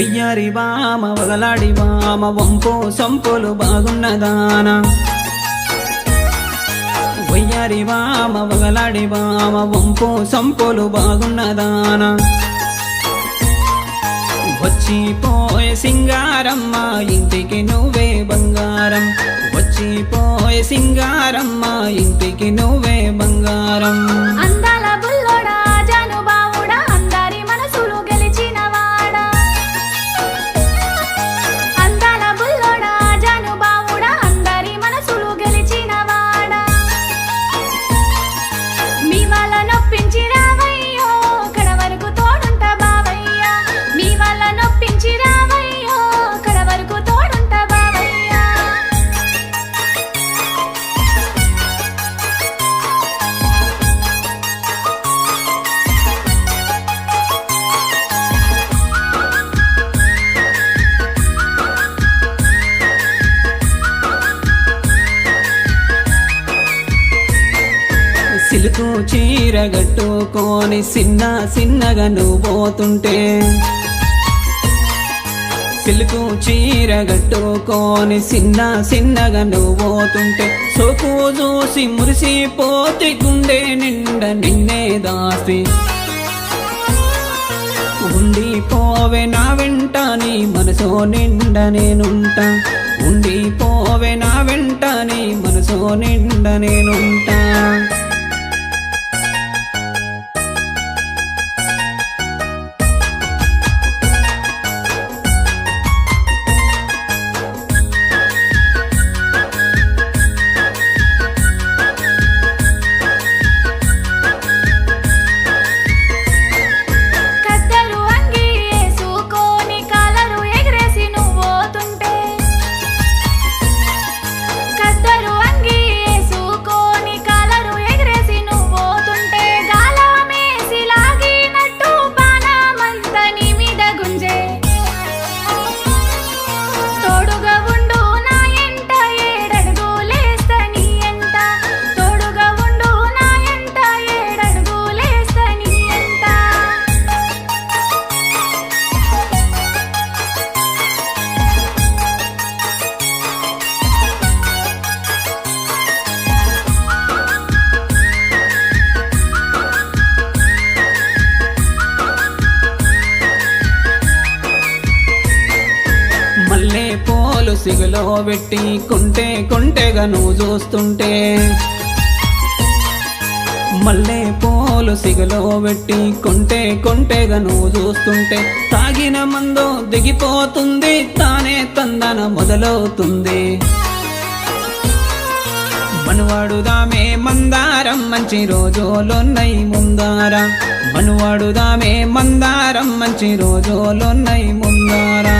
వయ్యారి వామ వగలాడి వామ వంపో సంపులు బాగున్నదానా వయ్యారి వామ వగలాడి వామ వంపో సంపులు బాగున్నదానా వచ్చిపోయే సింగారమ్మ ఇంటికి నువ్వే బంగారం వచ్చిపోయే సింగారమ్మ ఇంటికి నువ్వే బంగారం అందాల బుల్లోడా జానుబావుడా అందరి మనసులు గెలిచినవాడా అందాల బుల్లోడా జానుబావుడా అందరి మనసులు గెలిచినవాడా మీ వాళ్ళ నొప్పించి రావయ్యో కడ వరకు తోడుంటా బావయ్యా మీ వాళ్ళ నొప్పించి రావయ్యో కడ వరకు తోడుంటా బావయ్యా సిలుకు చీర గట్టుకొని సిన్నగా నువ్వు పోతుంటే సిలుకు చీర గట్టుకొని సిన్నగా నువ్వు పోతుంటే సోకు చూసి మురిసిపోతే గుండె నిండా నిన్నే దాసి ఉండిపోవే నా వెంట నీ మనసు నిండా నేనుంటా ఉండిపోవే నా వెంట నీ మనసు నిండా నేనుంటా కద్దరు అంగి ఏసుకొని కాలరు ఎగరేసి నువ్వు పోతుంటే కద్దరు అంగి ఏసుకొని కాలరు ఎగరేసి నువ్వు పోతుంటే గాలమేసి లాగినట్టు బాణమంత నీ మీద గుంజే తోడుగా ఉండు నా ఎంట ఏడడుగులేస్తా నీ ఎంట తోడుగా ఉండు నా ఎంట ఏడడుగులేస్తా నీ ఎంట మల్లె పోలు సిగులో పెట్టి కొంటెగా నువ్వు చూస్తుంటే మల్లె పోలు సిగులో పెట్టి కొంటెగా నువ్వు చూస్తుంటే తాగిన మందో దిగిపోతుంది తానే తందన మొదలవుతుంది మనువాడుదామే మందారం మంచి రోజులున్నై ముందారా మనువాడుదామే మందారం మంచి రోజులున్నై ముందారా